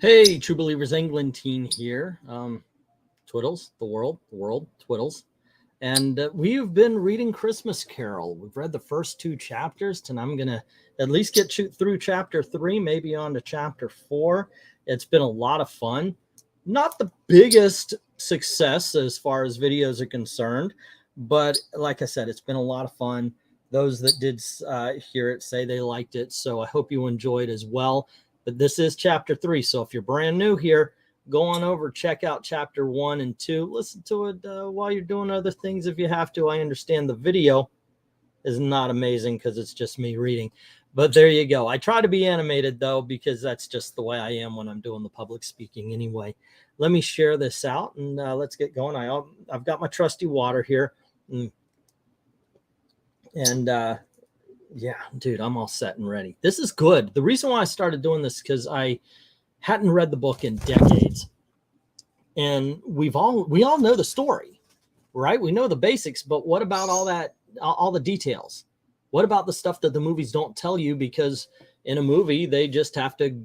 Hey, True Believers England team here. Twiddles, the world, Twiddles. And we've been reading Christmas Carol. We've read the first two chapters, and I'm going to at least get through chapter 3, maybe on to chapter 4. It's been a lot of fun. Not the biggest success as far as videos are concerned, but like I said, it's been a lot of fun. Those that did hear it say they liked it, so I hope you enjoyed as well. But this is chapter 3, so if you're brand new here, go on over, check out chapter 1 and 2. Listen to it while you're doing other things if you have to. I understand the video is not amazing because it's just me reading. But there you go. I try to be animated, though, because that's just the way I am when I'm doing the public speaking anyway. Let me share this out, and let's get going. I've got my trusty water here. And yeah, dude, I'm all set and ready. This is good. The reason why I started doing this is because I hadn't read the book in decades. And we all know the story, right? We know the basics, but what about all the details? What about the stuff that the movies don't tell you? Because in a movie, they just have to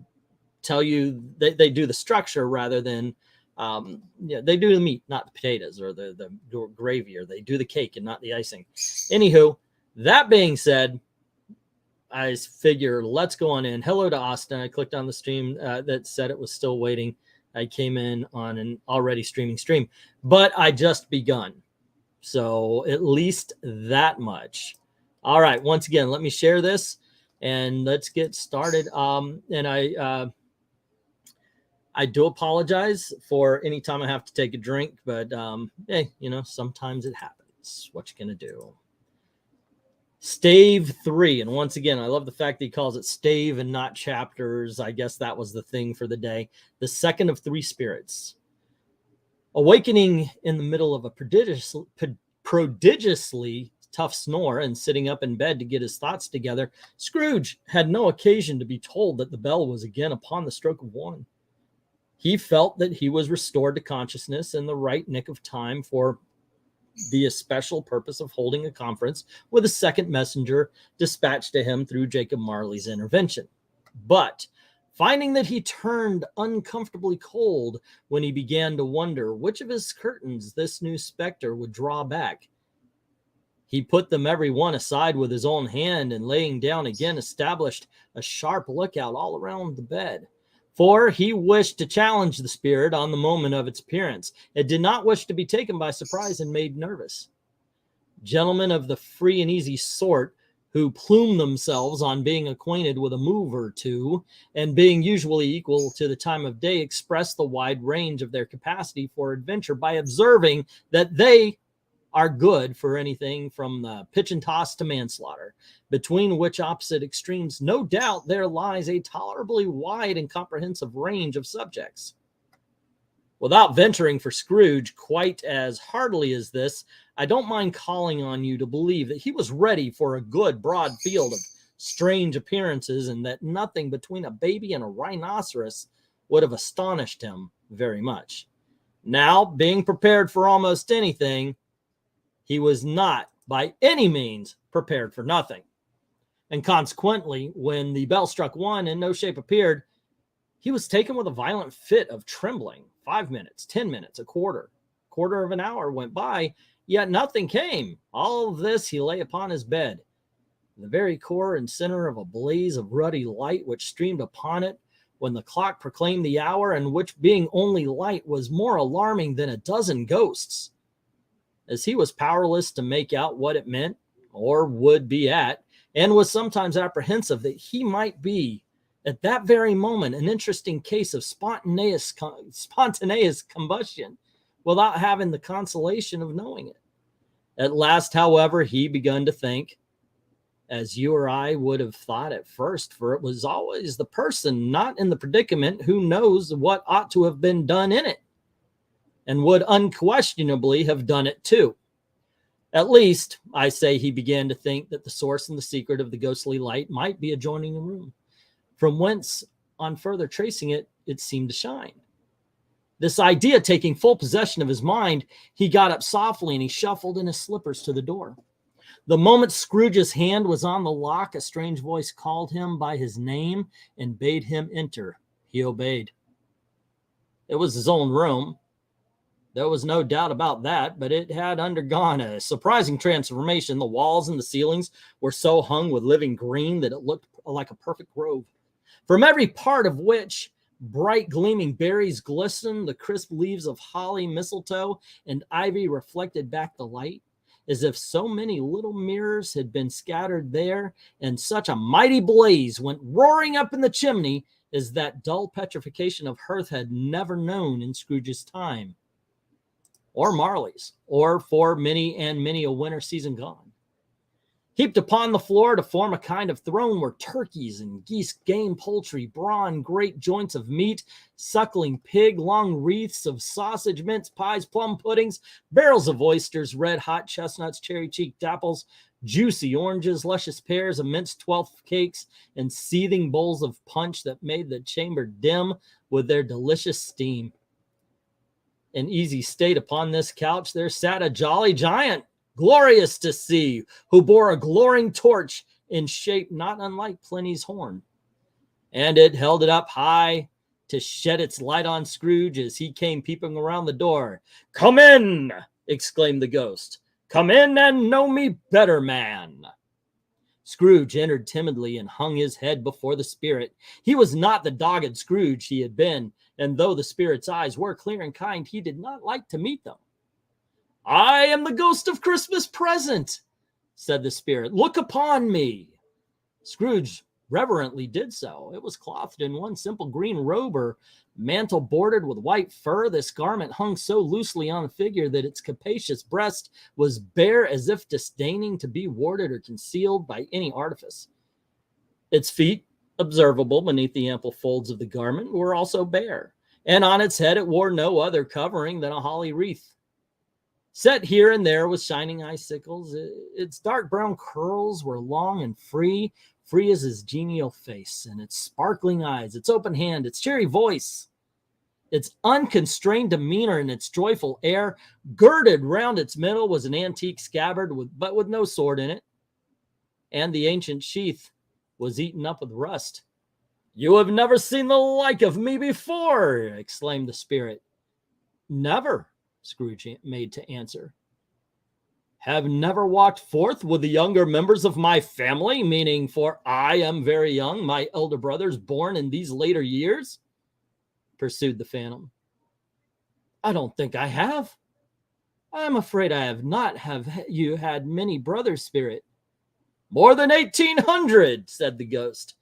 tell you, they do the structure rather than, they do the meat, not the potatoes or the gravy, or they do the cake and not the icing. Anywho, that being said, I figure let's go on in. Hello to Austin. I clicked on the stream that said it was still waiting. I came in on an already streaming stream, but I just begun. So at least that much. All right. Once again, let me share this and let's get started. And I do apologize for any time I have to take a drink, but hey, sometimes it happens. What you gonna do? Stave 3. And once again, I love the fact that he calls it stave and not chapters. I guess that was the thing for the day. The second of 3 spirits. Awakening in the middle of a prodigiously tough snore and sitting up in bed to get his thoughts together, Scrooge had no occasion to be told that the bell was again upon the stroke of 1. He felt that he was restored to consciousness in the right nick of time for the especial purpose of holding a conference with a second messenger dispatched to him through Jacob Marley's intervention. But finding that he turned uncomfortably cold when he began to wonder which of his curtains this new specter would draw back, he put them every one aside with his own hand and laying down again established a sharp lookout all around the bed. For he wished to challenge the spirit on the moment of its appearance. It did not wish to be taken by surprise and made nervous. Gentlemen of the free and easy sort, who plume themselves on being acquainted with a move or two, and being usually equal to the time of day, express the wide range of their capacity for adventure by observing that they are good for anything from the pitch and toss to manslaughter, between which opposite extremes, no doubt, there lies a tolerably wide and comprehensive range of subjects. Without venturing for Scrooge quite as heartily as this, I don't mind calling on you to believe that he was ready for a good broad field of strange appearances, and that nothing between a baby and a rhinoceros would have astonished him very much. Now, being prepared for almost anything, he was not by any means prepared for nothing. And consequently, when the bell struck 1 and no shape appeared, he was taken with a violent fit of trembling. 5 minutes, 10 minutes, a quarter of an hour went by, yet nothing came. All of this he lay upon his bed, the very core and center of a blaze of ruddy light which streamed upon it when the clock proclaimed the hour, and which, being only light, was more alarming than a dozen ghosts. As he was powerless to make out what it meant or would be at, and was sometimes apprehensive that he might be at that very moment an interesting case of spontaneous combustion without having the consolation of knowing it. At last, however, he begun to think, as you or I would have thought at first, for it was always the person not in the predicament who knows what ought to have been done in it, and would unquestionably have done it too. At least, I say, he began to think that the source and the secret of the ghostly light might be adjoining the room, from whence, on further tracing it, it seemed to shine. This idea taking full possession of his mind, he got up softly and he shuffled in his slippers to the door. The moment Scrooge's hand was on the lock, a strange voice called him by his name and bade him enter. He obeyed. It was his own room. There was no doubt about that, but it had undergone a surprising transformation. The walls and the ceilings were so hung with living green that it looked like a perfect grove, from every part of which bright gleaming berries glistened. The crisp leaves of holly, mistletoe, and ivy reflected back the light, as if so many little mirrors had been scattered there, and such a mighty blaze went roaring up in the chimney as that dull petrification of hearth had never known in Scrooge's time, or Marley's, or for many and many a winter season gone. Heaped upon the floor to form a kind of throne were turkeys and geese, game poultry, brawn, great joints of meat, suckling pig, long wreaths of sausage, mince pies, plum puddings, barrels of oysters, red hot chestnuts, cherry-cheeked apples, juicy oranges, luscious pears, immense 12th cakes, and seething bowls of punch that made the chamber dim with their delicious steam. In easy state upon this couch there sat a jolly giant, glorious to see, who bore a glowing torch in shape not unlike Pliny's horn, and it held it up high to shed its light on Scrooge as he came peeping around the door. "Come in!" exclaimed the ghost. "Come in and know me better, man." Scrooge entered timidly and hung his head before the spirit. He was not the dogged Scrooge he had been, and though the spirit's eyes were clear and kind, he did not like to meet them. "I am the ghost of Christmas present," said the spirit. "Look upon me." Scrooge reverently did so. It was clothed in one simple green robe or mantle bordered with white fur. This garment hung so loosely on the figure that its capacious breast was bare, as if disdaining to be warded or concealed by any artifice. Its feet, observable beneath the ample folds of the garment, were also bare, and on its head it wore no other covering than a holly wreath, set here and there with shining icicles. Its dark brown curls were long and free as his genial face, and its sparkling eyes, its open hand, its cheery voice, its unconstrained demeanor, and its joyful air. Girded round its middle was an antique scabbard, but with no sword in it, and the ancient sheath was eaten up with rust. "You have never seen the like of me before," exclaimed the spirit. "Never," Scrooge made to answer. "Have never walked forth with the younger members of my family," meaning, for I am very young, my elder brothers born in these later years, pursued the phantom. "I don't think I have. I am afraid I have not. Have you had many brothers, spirit?" "More than 1,800, said the ghost.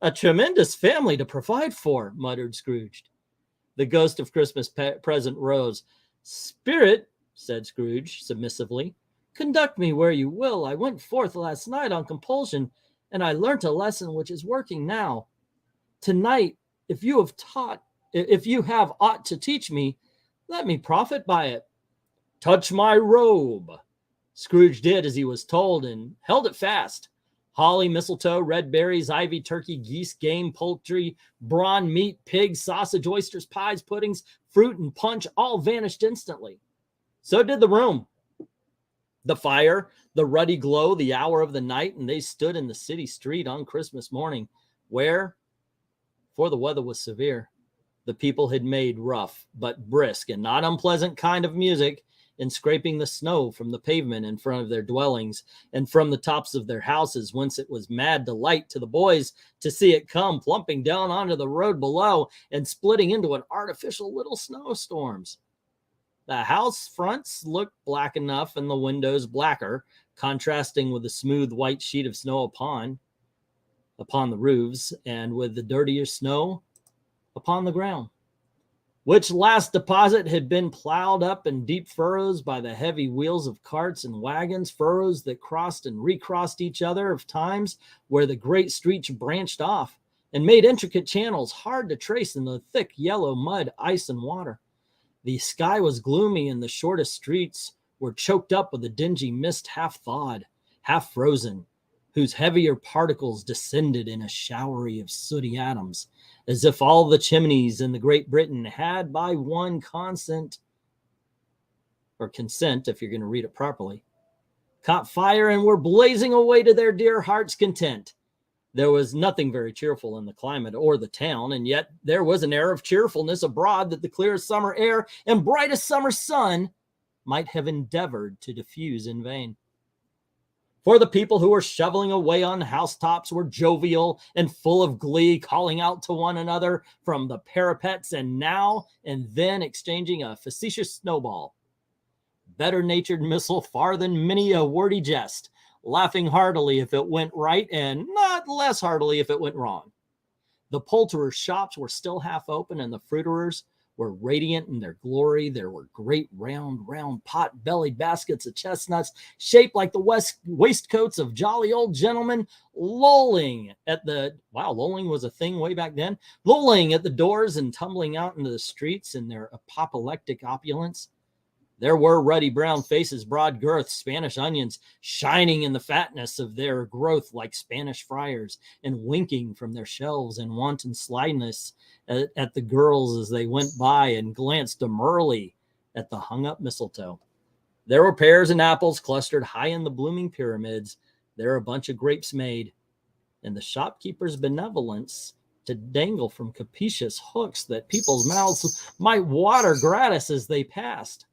"A tremendous family to provide for," muttered Scrooge. The ghost of Christmas present rose. "Spirit," said Scrooge submissively, "conduct me where you will. I went forth last night on compulsion, and I learnt a lesson which is working now. Tonight, if you have aught to teach me, let me profit by it." "Touch my robe." Scrooge did as he was told and held it fast. Holly, mistletoe, red berries, ivy, turkey, geese, game, poultry, brawn, meat, pigs, sausage, oysters, pies, puddings, fruit, and punch all vanished instantly. So did the room, the fire, the ruddy glow, the hour of the night, and they stood in the city street on Christmas morning, where, for the weather was severe, the people had made rough but brisk and not unpleasant kind of music in scraping the snow from the pavement in front of their dwellings and from the tops of their houses, whence it was mad delight to the boys to see it come plumping down onto the road below and splitting into an artificial little snowstorms. The house fronts looked black enough and the windows blacker, contrasting with the smooth white sheet of snow upon the roofs and with the dirtier snow upon the ground, which last deposit had been plowed up in deep furrows by the heavy wheels of carts and wagons, furrows that crossed and recrossed each other of times where the great streets branched off and made intricate channels hard to trace in the thick yellow mud, ice, and water. The sky was gloomy, and the shortest streets were choked up with a dingy mist, half thawed, half frozen, whose heavier particles descended in a showery of sooty atoms, as if all the chimneys in the Great Britain had by one consent, if you're going to read it properly, caught fire and were blazing away to their dear heart's content. There was nothing very cheerful in the climate or the town, and yet there was an air of cheerfulness abroad that the clearest summer air and brightest summer sun might have endeavored to diffuse in vain. For the people who were shoveling away on housetops were jovial and full of glee, calling out to one another from the parapets, and now and then exchanging a facetious snowball. Better-natured missile far than many a wordy jest, laughing heartily if it went right and not less heartily if it went wrong. The poulterers' shops were still half open, and the fruiterers were radiant in their glory. There were great round pot-bellied baskets of chestnuts shaped like the waistcoats of jolly old gentlemen, lolling was a thing way back then, lolling at the doors and tumbling out into the streets in their apoplectic opulence. There were ruddy brown faces, broad girth, Spanish onions, shining in the fatness of their growth like Spanish friars, and winking from their shelves in wanton slyness at the girls as they went by, and glanced demurely at the hung-up mistletoe. There were pears and apples clustered high in the blooming pyramids. There a bunch of grapes made, and the shopkeeper's benevolence to dangle from capacious hooks that people's mouths might water gratis as they passed.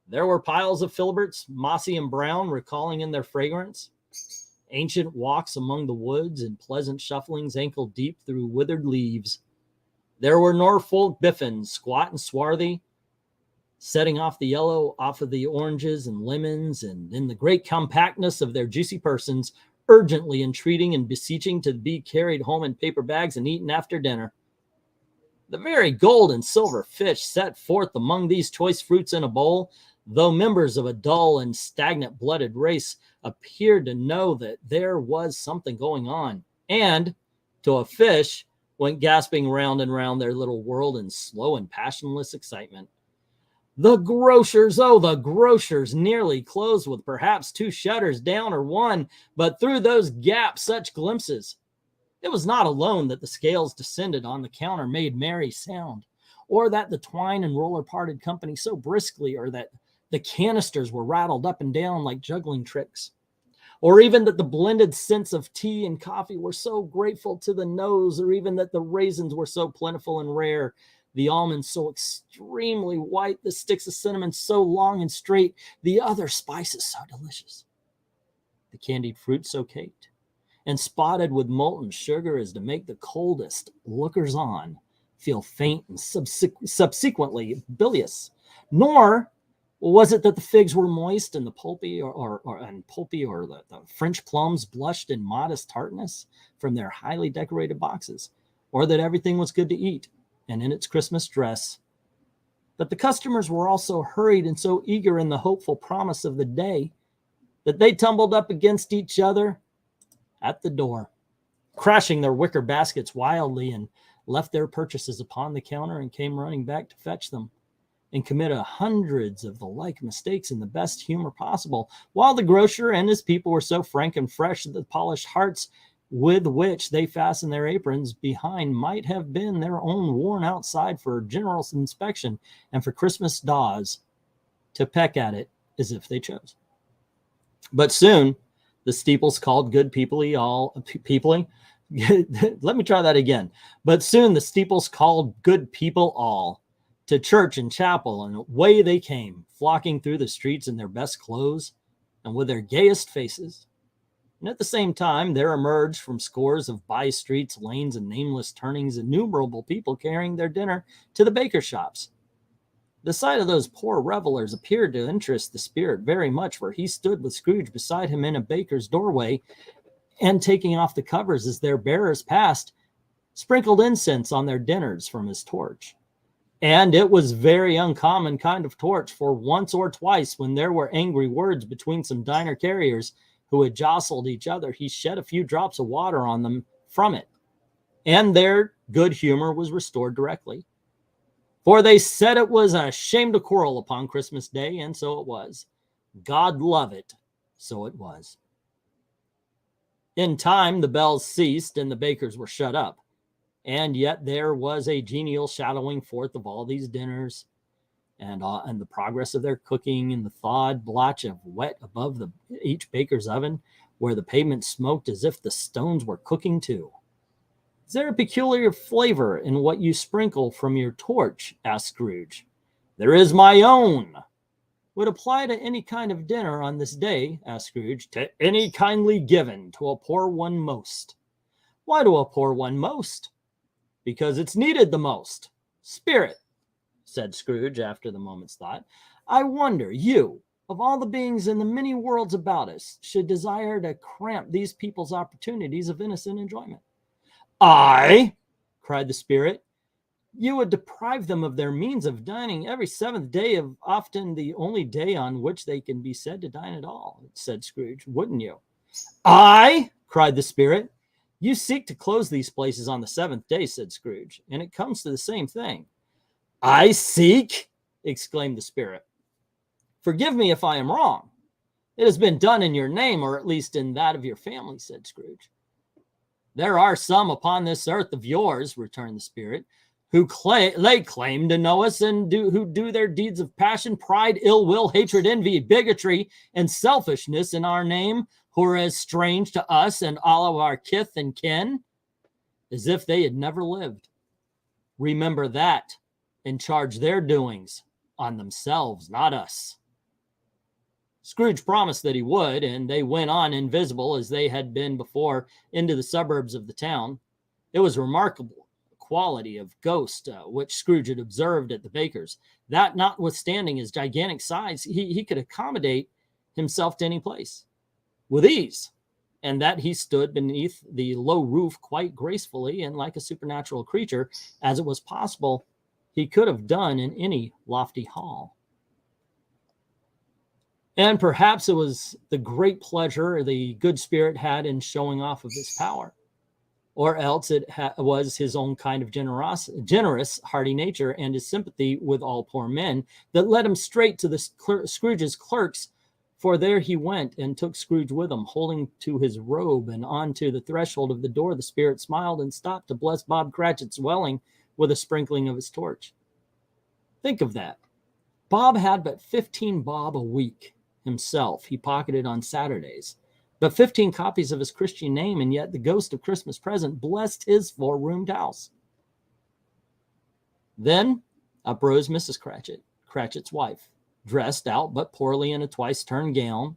There were piles of filberts, mossy and brown, recalling in their fragrance, ancient walks among the woods and pleasant shufflings ankle-deep through withered leaves. There were Norfolk biffins, squat and swarthy, setting off the yellow off of the oranges and lemons, and in the great compactness of their juicy persons, urgently entreating and beseeching to be carried home in paper bags and eaten after dinner. The very gold and silver fish set forth among these choice fruits in a bowl, though members of a dull and stagnant-blooded race, appeared to know that there was something going on, and, to a fish, went gasping round and round their little world in slow and passionless excitement. The grocers, oh, the grocers, nearly closed with perhaps 2 shutters down or one, but through those gaps such glimpses. It was not alone that the scales descended on the counter made merry sound, or that the twine and roller parted company so briskly, or that the canisters were rattled up and down like juggling tricks, or even that the blended scents of tea and coffee were so grateful to the nose, or even that the raisins were so plentiful and rare, the almonds so extremely white, the sticks of cinnamon so long and straight, the other spices so delicious, the candied fruit so caked and spotted with molten sugar as to make the coldest lookers-on feel faint and subsequently bilious. Nor was it that the figs were moist and the pulpy or the French plums blushed in modest tartness from their highly decorated boxes, or that everything was good to eat and in its Christmas dress. But the customers were also hurried and so eager in the hopeful promise of the day that they tumbled up against each other at the door, crashing their wicker baskets wildly, and left their purchases upon the counter and came running back to fetch them, and committed hundreds of the like mistakes in the best humor possible, while the grocer and his people were so frank and fresh that the polished hearts with which they fastened their aprons behind might have been their own worn outside for general inspection and for Christmas daws to peck at it as if they chose. But soon the steeples called good people-y all people-y. Let me try that again. But soon the steeples called good people all to church and chapel, and away they came, flocking through the streets in their best clothes and with their gayest faces. And at the same time, there emerged from scores of by streets, lanes, and nameless turnings innumerable people carrying their dinner to the baker shops. The sight of those poor revelers appeared to interest the spirit very much, for he stood with Scrooge beside him in a baker's doorway, and taking off the covers as their bearers passed, sprinkled incense on their dinners from his torch. And it was very uncommon kind of torch, for once or twice when there were angry words between some diner carriers who had jostled each other, he shed a few drops of water on them from it, and their good humor was restored directly. For they said it was a shame to quarrel upon Christmas Day, and so it was. God love it, so it was. In time, the bells ceased and the bakers were shut up, and yet there was a genial shadowing forth of all these dinners, and the progress of their cooking, and the thawed blotch of wet above each baker's oven, where the pavement smoked as if the stones were cooking too. Is there a peculiar flavor in what you sprinkle from your torch? Asked Scrooge. There is my own. Would apply to any kind of dinner on this day? Asked Scrooge. To any kindly given to a poor one most. Why to a poor one most? Because it's needed the most. Spirit, said Scrooge after the moment's thought. I wonder, you, of all the beings in the many worlds about us, should desire to cramp these people's opportunities of innocent enjoyment. I, cried the spirit, you would deprive them of their means of dining every seventh day of often the only day on which they can be said to dine at all, said Scrooge, wouldn't you? I, cried the spirit, you seek to close these places on the seventh day, said Scrooge, and it comes to the same thing. I seek, exclaimed the spirit. Forgive me if I am wrong. It has been done in your name, or at least in that of your family, said Scrooge. There are some upon this earth of yours, returned the spirit, who lay claim to know us and who do their deeds of passion, pride, ill will, hatred, envy, bigotry, and selfishness in our name, who are as strange to us and all of our kith and kin as if they had never lived. Remember that and charge their doings on themselves, not us. Scrooge promised that he would, and they went on invisible as they had been before into the suburbs of the town. It was remarkable quality of ghost which Scrooge had observed at the baker's, that notwithstanding his gigantic size, he could accommodate himself to any place with ease, and that he stood beneath the low roof quite gracefully and like a supernatural creature, as it was possible he could have done in any lofty hall. And perhaps it was the great pleasure the good spirit had in showing off of his power, or else it was his own kind of generous, hearty nature and his sympathy with all poor men that led him straight to the Scrooge's clerks, for there he went and took Scrooge with him, holding to his robe, and on to the threshold of the door the spirit smiled and stopped to bless Bob Cratchit's dwelling with a sprinkling of his torch. Think of that. Bob had but 15 bob a week himself he pocketed on Saturdays, but 15 copies of his Christian name, and yet the ghost of Christmas present blessed his four-roomed house. Then up rose Mrs. Cratchit's wife, dressed out but poorly in a twice-turned gown,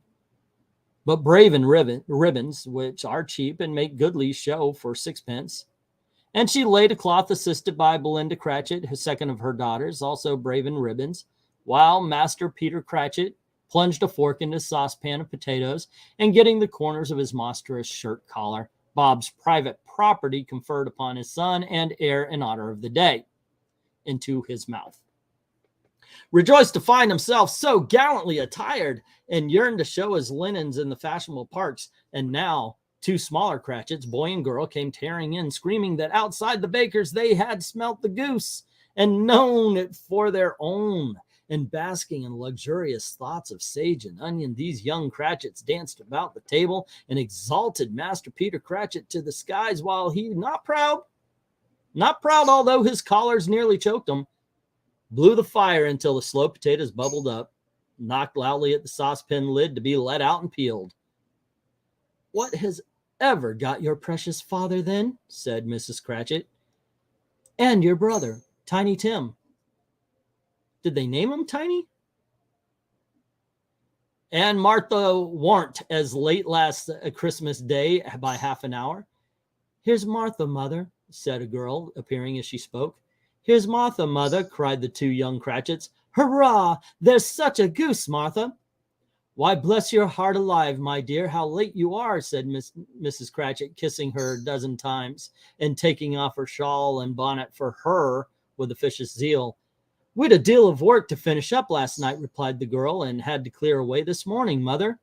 but brave in ribbons, which are cheap and make goodly show for sixpence. And she laid a cloth assisted by Belinda Cratchit, his second of her daughters, also brave in ribbons, while Master Peter Cratchit plunged a fork into a saucepan of potatoes, and getting the corners of his monstrous shirt collar, Bob's private property conferred upon his son and heir in honor of the day, into his mouth. Rejoiced to find himself so gallantly attired, and yearned to show his linens in the fashionable parks. And now 2 smaller Cratchits, boy and girl, came tearing in, screaming that outside the baker's they had smelt the goose and known it for their own. And basking in luxurious thoughts of sage and onion, these young Cratchits danced about the table and exalted Master Peter Cratchit to the skies, while he, not proud, although his collars nearly choked him, blew the fire until the slow potatoes bubbled up, knocked loudly at the saucepan lid to be let out and peeled. What has ever got your precious father then? Said Mrs. Cratchit. And your brother, Tiny Tim. Did they name him Tiny? And Martha warn't as late last Christmas Day by half an hour. Here's Martha, mother, said a girl, appearing as she spoke. Here's Martha, mother, cried the 2 young Cratchits. Hurrah! There's such a goose, Martha. Why, bless your heart alive, my dear, how late you are, said Mrs. Cratchit, kissing her a dozen times and taking off her shawl and bonnet for her with officious zeal. We'd a deal of work to finish up last night, replied the girl, and had to clear away this morning, mother.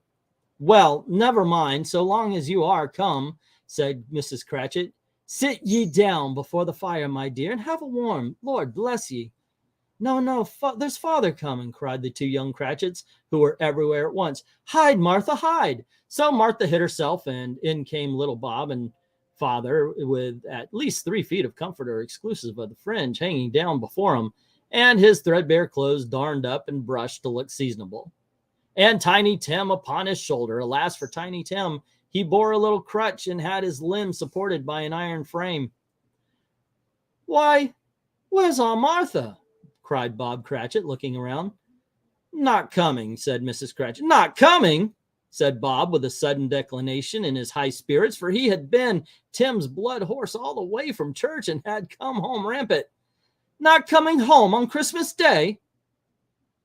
Well, never mind, so long as you are come, said Mrs. Cratchit. Sit ye down before the fire, my dear, and have a warm. Lord bless ye. No, there's father coming, cried the 2 young Cratchits, who were everywhere at once. Hide, Martha, hide. So Martha hid herself, and in came little Bob and father, with at least 3 feet of comforter, exclusive of the fringe, hanging down before him, and his threadbare clothes darned up and brushed to look seasonable. And Tiny Tim upon his shoulder. Alas for Tiny Tim, He bore a little crutch and had his limbs supported by an iron frame. "Why, where's Aunt Martha?" cried Bob Cratchit, looking around. "Not coming," said Mrs. Cratchit. "Not coming," said Bob with a sudden declination in his high spirits, for he had been Tim's blood horse all the way from church and had come home rampant. "Not coming home on Christmas Day?"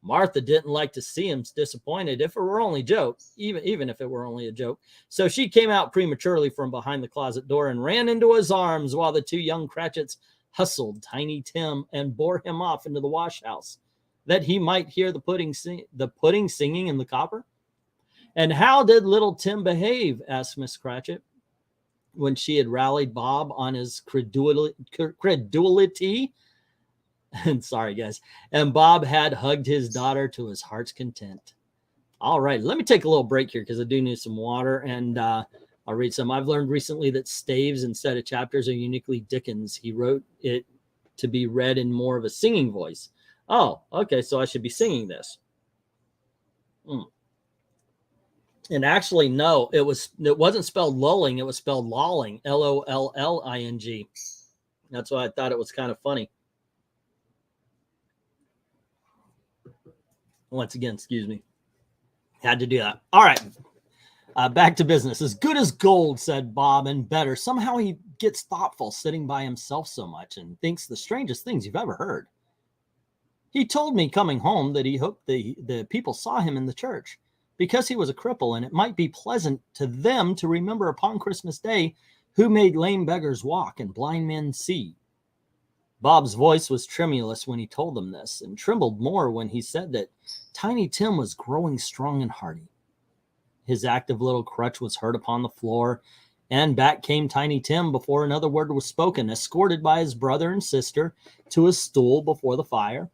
Martha didn't like to see him disappointed, if it were only a joke, even if it were only a joke. So she came out prematurely from behind the closet door and ran into his arms while the two young Cratchits hustled Tiny Tim and bore him off into the wash house, that he might hear the pudding singing in the copper. "And how did little Tim behave?" asked Miss Cratchit, when she had rallied Bob on his credulity. And sorry, guys. And Bob had hugged his daughter to his heart's content. All right, let me take a little break here because I do need some water, and I'll read some. I've learned recently that staves instead of chapters are uniquely Dickens. He wrote it to be read in more of a singing voice. Oh, okay, so I should be singing this. And actually, no, it wasn't spelled lulling. It was spelled lolling, Lolling. That's why I thought it was kind of funny. Once again, excuse me. Had to do that. All right. Back to business. "As good as gold," said Bob, "and better. Somehow he gets thoughtful sitting by himself so much and thinks the strangest things you've ever heard. He told me coming home that he hoped the people saw him in the church because he was a cripple, and it might be pleasant to them to remember upon Christmas Day who made lame beggars walk and blind men see." Bob's voice was tremulous when he told them this, and trembled more when he said that Tiny Tim was growing strong and hearty. His active little crutch was heard upon the floor, and back came Tiny Tim before another word was spoken, escorted by his brother and sister to his stool before the fire.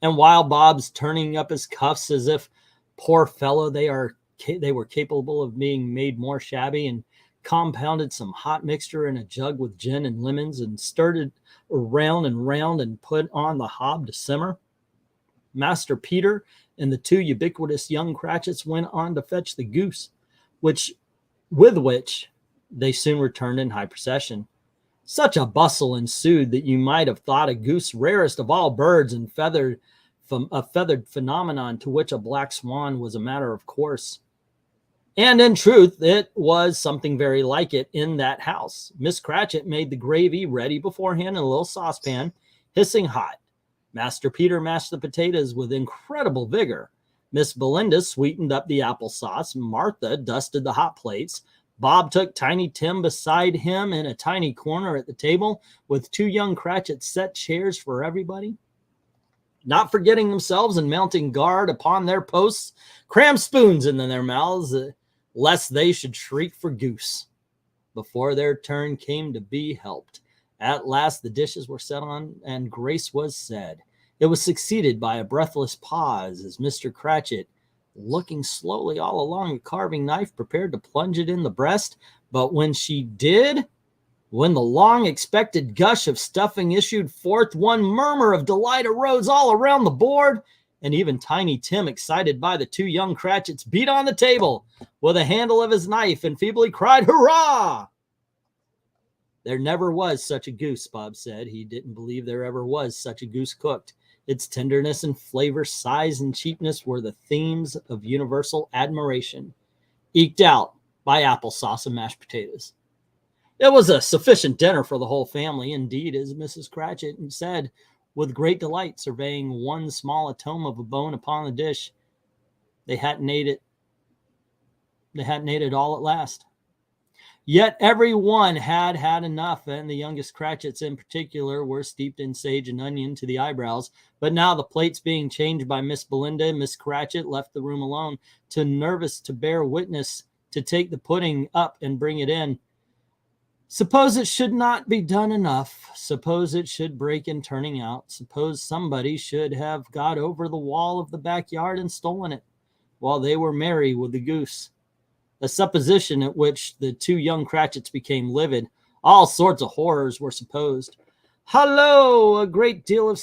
And while Bob's turning up his cuffs as if, poor fellow, they were capable of being made more shabby, and compounded some hot mixture in a jug with gin and lemons and stirred it around and round and put on the hob to simmer, Master Peter and the two ubiquitous young Cratchits went on to fetch the goose, with which they soon returned in high procession. Such a bustle ensued that you might have thought a goose rarest of all birds, and a feathered phenomenon to which a black swan was a matter of course. And in truth, it was something very like it in that house. Miss Cratchit made the gravy ready beforehand in a little saucepan, hissing hot. Master Peter mashed the potatoes with incredible vigor. Miss Belinda sweetened up the applesauce. Martha dusted the hot plates. Bob took Tiny Tim beside him in a tiny corner at the table, with two young Cratchits set chairs for everybody. Not forgetting themselves and mounting guard upon their posts, crammed spoons into their mouths, lest they should shriek for goose. Before their turn came to be helped, at last the dishes were set on, and grace was said. It was succeeded by a breathless pause as Mr. Cratchit, looking slowly all along the carving knife, prepared to plunge it in the breast. But when she did, when the long-expected gush of stuffing issued forth, one murmur of delight arose all around the board, and even Tiny Tim, excited by the two young Cratchits, beat on the table with the handle of his knife and feebly cried, "Hurrah!" "There never was such a goose," Bob said. He didn't believe there ever was such a goose cooked. Its tenderness and flavor, size and cheapness were the themes of universal admiration, eked out by applesauce and mashed potatoes. It was a sufficient dinner for the whole family. Indeed, as Mrs. Cratchit said, with great delight, surveying one small atom of a bone upon the dish, they hadn't ate it all at last. Yet every one had had enough, and the youngest Cratchits in particular were steeped in sage and onion to the eyebrows. But now, the plates being changed by Miss Belinda, Miss Cratchit left the room alone, too nervous to bear witness, to take the pudding up and bring it in. Suppose it should not be done enough. Suppose it should break in turning out. Suppose somebody should have got over the wall of the backyard and stolen it while they were merry with the goose. A supposition at which the two young Cratchits became livid. All sorts of horrors were supposed. Hallo! A great deal of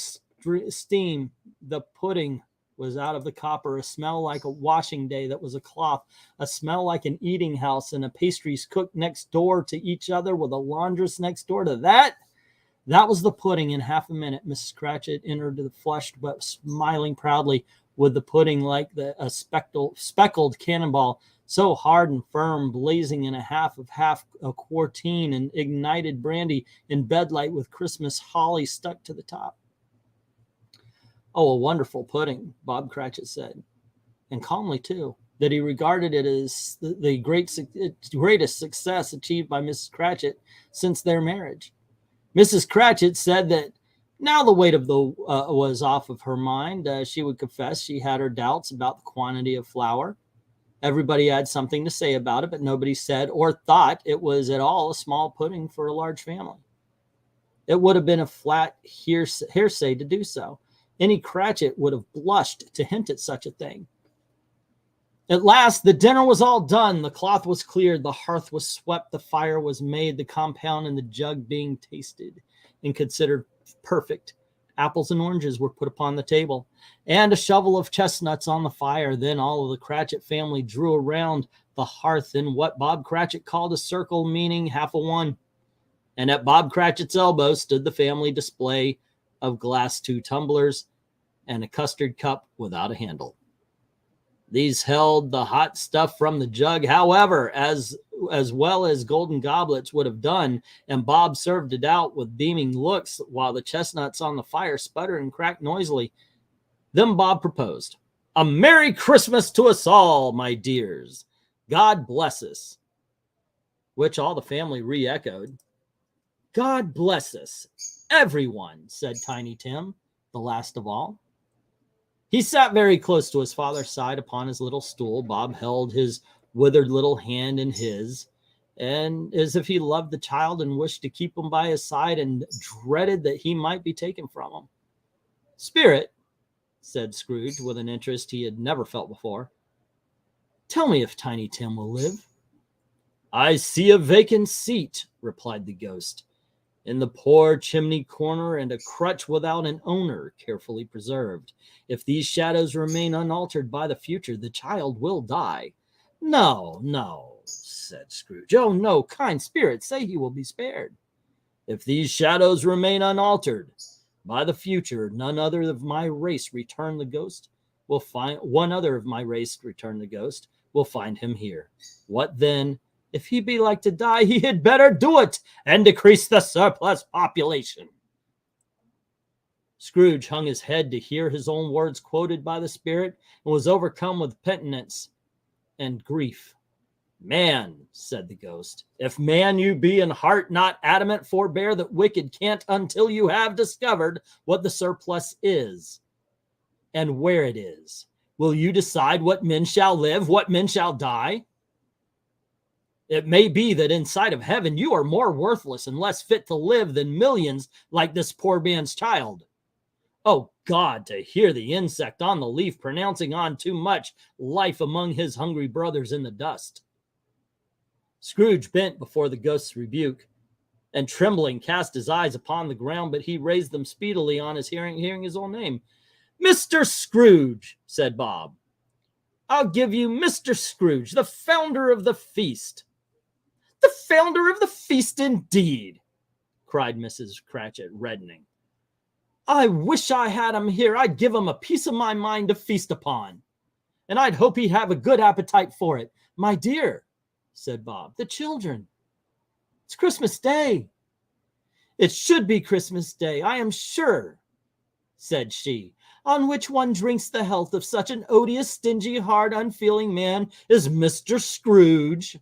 steam. The pudding was out of the copper, a smell like a washing day that was a cloth, a smell like an eating house, and a pastries cooked next door to each other with a laundress next door to that. That was the pudding. In half a minute, Mrs. Cratchit entered the flushed but smiling proudly with the pudding like a speckled cannonball, so hard and firm, blazing in half a quartine and ignited brandy in bedlight with Christmas holly stuck to the top. Oh, a wonderful pudding, Bob Cratchit said, and calmly too, that he regarded it as the greatest success achieved by Mrs. Cratchit since their marriage. Mrs. Cratchit said that now the weight of was off of her mind. She would confess she had her doubts about the quantity of flour. Everybody had something to say about it, but nobody said or thought it was at all a small pudding for a large family. It would have been a flat hearsay to do so. Any Cratchit would have blushed to hint at such a thing. At last, the dinner was all done. The cloth was cleared. The hearth was swept. The fire was made. The compound and the jug being tasted and considered perfect. Apples and oranges were put upon the table, and a shovel of chestnuts on the fire. Then all of the Cratchit family drew around the hearth in what Bob Cratchit called a circle, meaning half a one. And at Bob Cratchit's elbow stood the family display of glass 2 tumblers and a custard cup without a handle. These held the hot stuff from the jug, however, as well as golden goblets would have done, and Bob served it out with beaming looks while the chestnuts on the fire sputtered and cracked noisily. Then Bob proposed, "A Merry Christmas to us all, my dears. God bless us," which all the family re-echoed. "God bless us, everyone," said Tiny Tim, the last of all. He sat very close to his father's side upon his little stool. Bob held his withered little hand in his, and as if he loved the child and wished to keep him by his side and dreaded that he might be taken from him. "Spirit," said Scrooge with an interest he had never felt before, "tell me if Tiny Tim will live." "I see a vacant seat," replied the ghost, "in the poor chimney corner, and a crutch without an owner, carefully preserved. If these shadows remain unaltered by the future, the child will die." "No, no," said Scrooge. "Oh, no, kind spirit, say he will be spared." "If these shadows remain unaltered by the future, none other of my race," returned the ghost, "will find him here. What then? If he be like to die, he had better do it and decrease the surplus population." Scrooge hung his head to hear his own words quoted by the spirit and was overcome with penitence and grief. "Man," said the ghost, "if man you be in heart, not adamant, forbear that wicked can't until you have discovered what the surplus is and where it is. Will you decide what men shall live, what men shall die? It may be that in sight of heaven you are more worthless and less fit to live than millions like this poor man's child. Oh God, to hear the insect on the leaf pronouncing on too much life among his hungry brothers in the dust." Scrooge bent before the ghost's rebuke, and trembling cast his eyes upon the ground, but he raised them speedily on his hearing his own name. "Mr. Scrooge," said Bob. "I'll give you Mr. Scrooge, the founder of the feast." "The founder of the feast, indeed!" cried Mrs. Cratchit, reddening. "I wish I had him here. I'd give him a piece of my mind to feast upon, and I'd hope he'd have a good appetite for it." "My dear," said Bob, "the children. It's Christmas Day." "It should be Christmas Day, I am sure," said she, "on which one drinks the health of such an odious, stingy, hard, unfeeling man as Mr. Scrooge."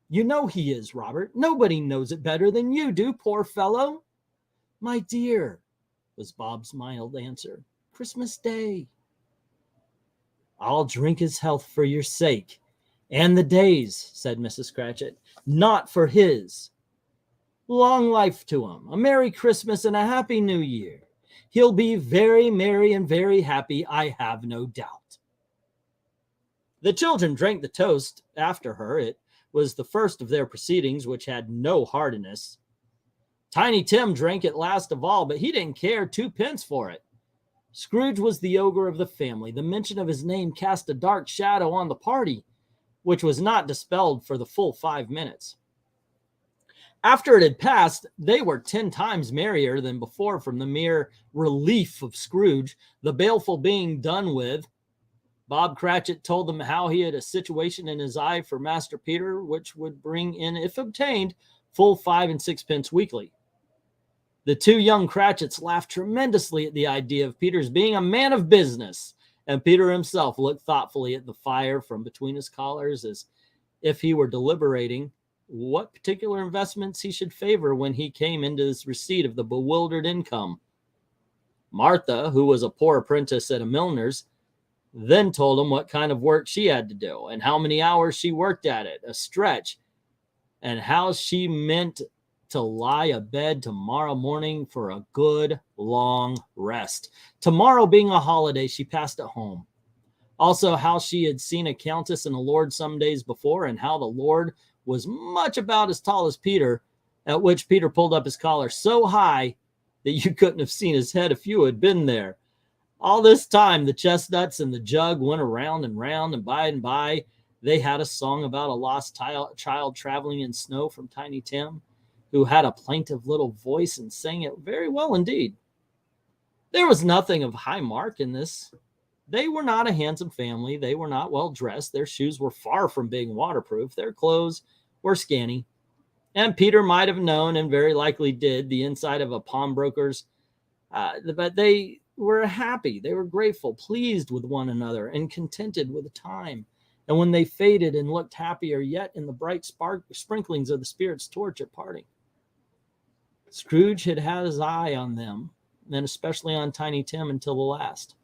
"You know he is, Robert. Nobody knows it better than you do, poor fellow." "My dear," was Bob's mild answer, "Christmas Day." "I'll drink his health for your sake and the day's," said Mrs. Cratchit, "not for his. Long life to him, a Merry Christmas and a Happy New Year. He'll be very merry and very happy, I have no doubt." The children drank the toast after her. It was the first of their proceedings, which had no heartiness. Tiny Tim drank it last of all, but he didn't care 2 pence for it. Scrooge was the ogre of the family. The mention of his name cast a dark shadow on the party, which was not dispelled for the full 5 minutes. After it had passed, they were 10 times merrier than before from the mere relief of Scrooge, the baleful being done with. Bob Cratchit told them how he had a situation in his eye for Master Peter, which would bring in, if obtained, full 5 and 6 pence weekly. The two young Cratchits laughed tremendously at the idea of Peter's being a man of business, and Peter himself looked thoughtfully at the fire from between his collars as if he were deliberating what particular investments he should favor when he came into his receipt of the bewildered income. Martha, who was a poor apprentice at a milliner's, then told him what kind of work she had to do and how many hours she worked at it, a stretch, and how she meant to lie abed tomorrow morning for a good long rest. Tomorrow being a holiday, she passed at home. Also, how she had seen a countess and a lord some days before, and how the lord was much about as tall as Peter, at which Peter pulled up his collar so high that you couldn't have seen his head if you had been there. All this time, the chestnuts and the jug went around and round, and by they had a song about a lost child traveling in snow from Tiny Tim, who had a plaintive little voice and sang it very well indeed. There was nothing of high mark in this. They were not a handsome family. They were not well dressed. Their shoes were far from being waterproof. Their clothes were scanty. And Peter might have known, and very likely did, the inside of a pawnbroker's. But they were happy. They were grateful, pleased with one another, and contented with the time. And when they faded and looked happier yet in the bright sprinklings of the Spirit's torch at parting. Scrooge had had his eye on them, and especially on Tiny Tim until the last.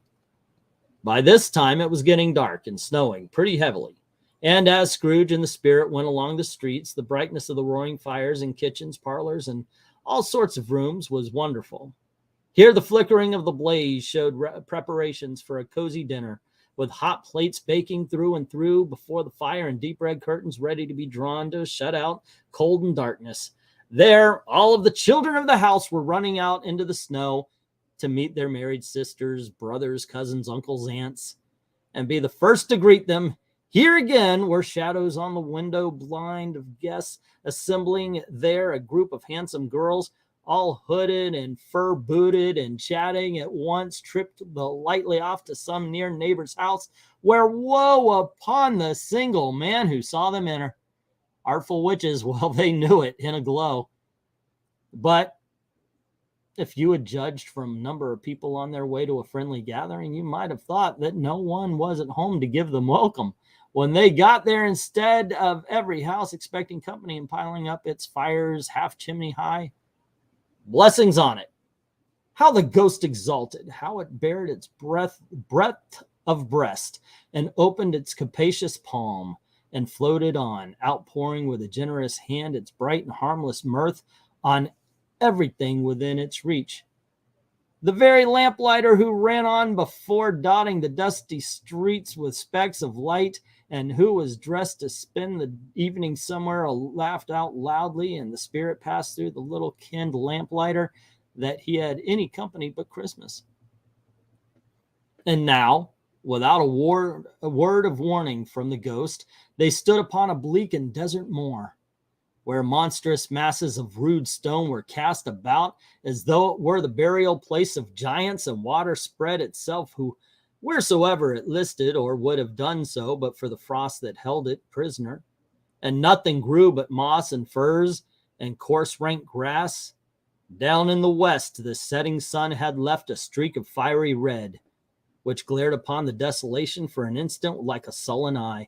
By this time, it was getting dark and snowing pretty heavily. And as Scrooge and the Spirit went along the streets, the brightness of the roaring fires in kitchens, parlors, and all sorts of rooms was wonderful. Here the flickering of the blaze showed preparations for a cozy dinner, with hot plates baking through and through before the fire and deep red curtains ready to be drawn to shut out cold and darkness. There, all of the children of the house were running out into the snow to meet their married sisters, brothers, cousins, uncles, aunts, and be the first to greet them. Here again were shadows on the window blind of guests assembling there, a group of handsome girls, all hooded and fur-booted and chatting at once, tripped lightly off to some near neighbor's house, where woe upon the single man who saw them enter. Artful witches, well, they knew it in a glow. But if you had judged from number of people on their way to a friendly gathering, you might have thought that no one was at home to give them welcome. When they got there, instead of every house expecting company and piling up its fires half chimney high, blessings on it. How the ghost exulted, how it bared its breadth of breast and opened its capacious palm and floated on, outpouring with a generous hand its bright and harmless mirth on everything within its reach. The very lamplighter who ran on before, dotting the dusty streets with specks of light, and who was dressed to spend the evening somewhere, laughed out loudly, and the Spirit passed through the little kinned lamplighter that he had any company but Christmas. And now, without a word of warning from the ghost, they stood upon a bleak and desert moor, where monstrous masses of rude stone were cast about as though it were the burial place of giants, and water spread itself wheresoever it listed, or would have done so but for the frost that held it prisoner. And nothing grew but moss and furze and coarse rank grass. Down in the west the setting sun had left a streak of fiery red, which glared upon the desolation for an instant like a sullen eye.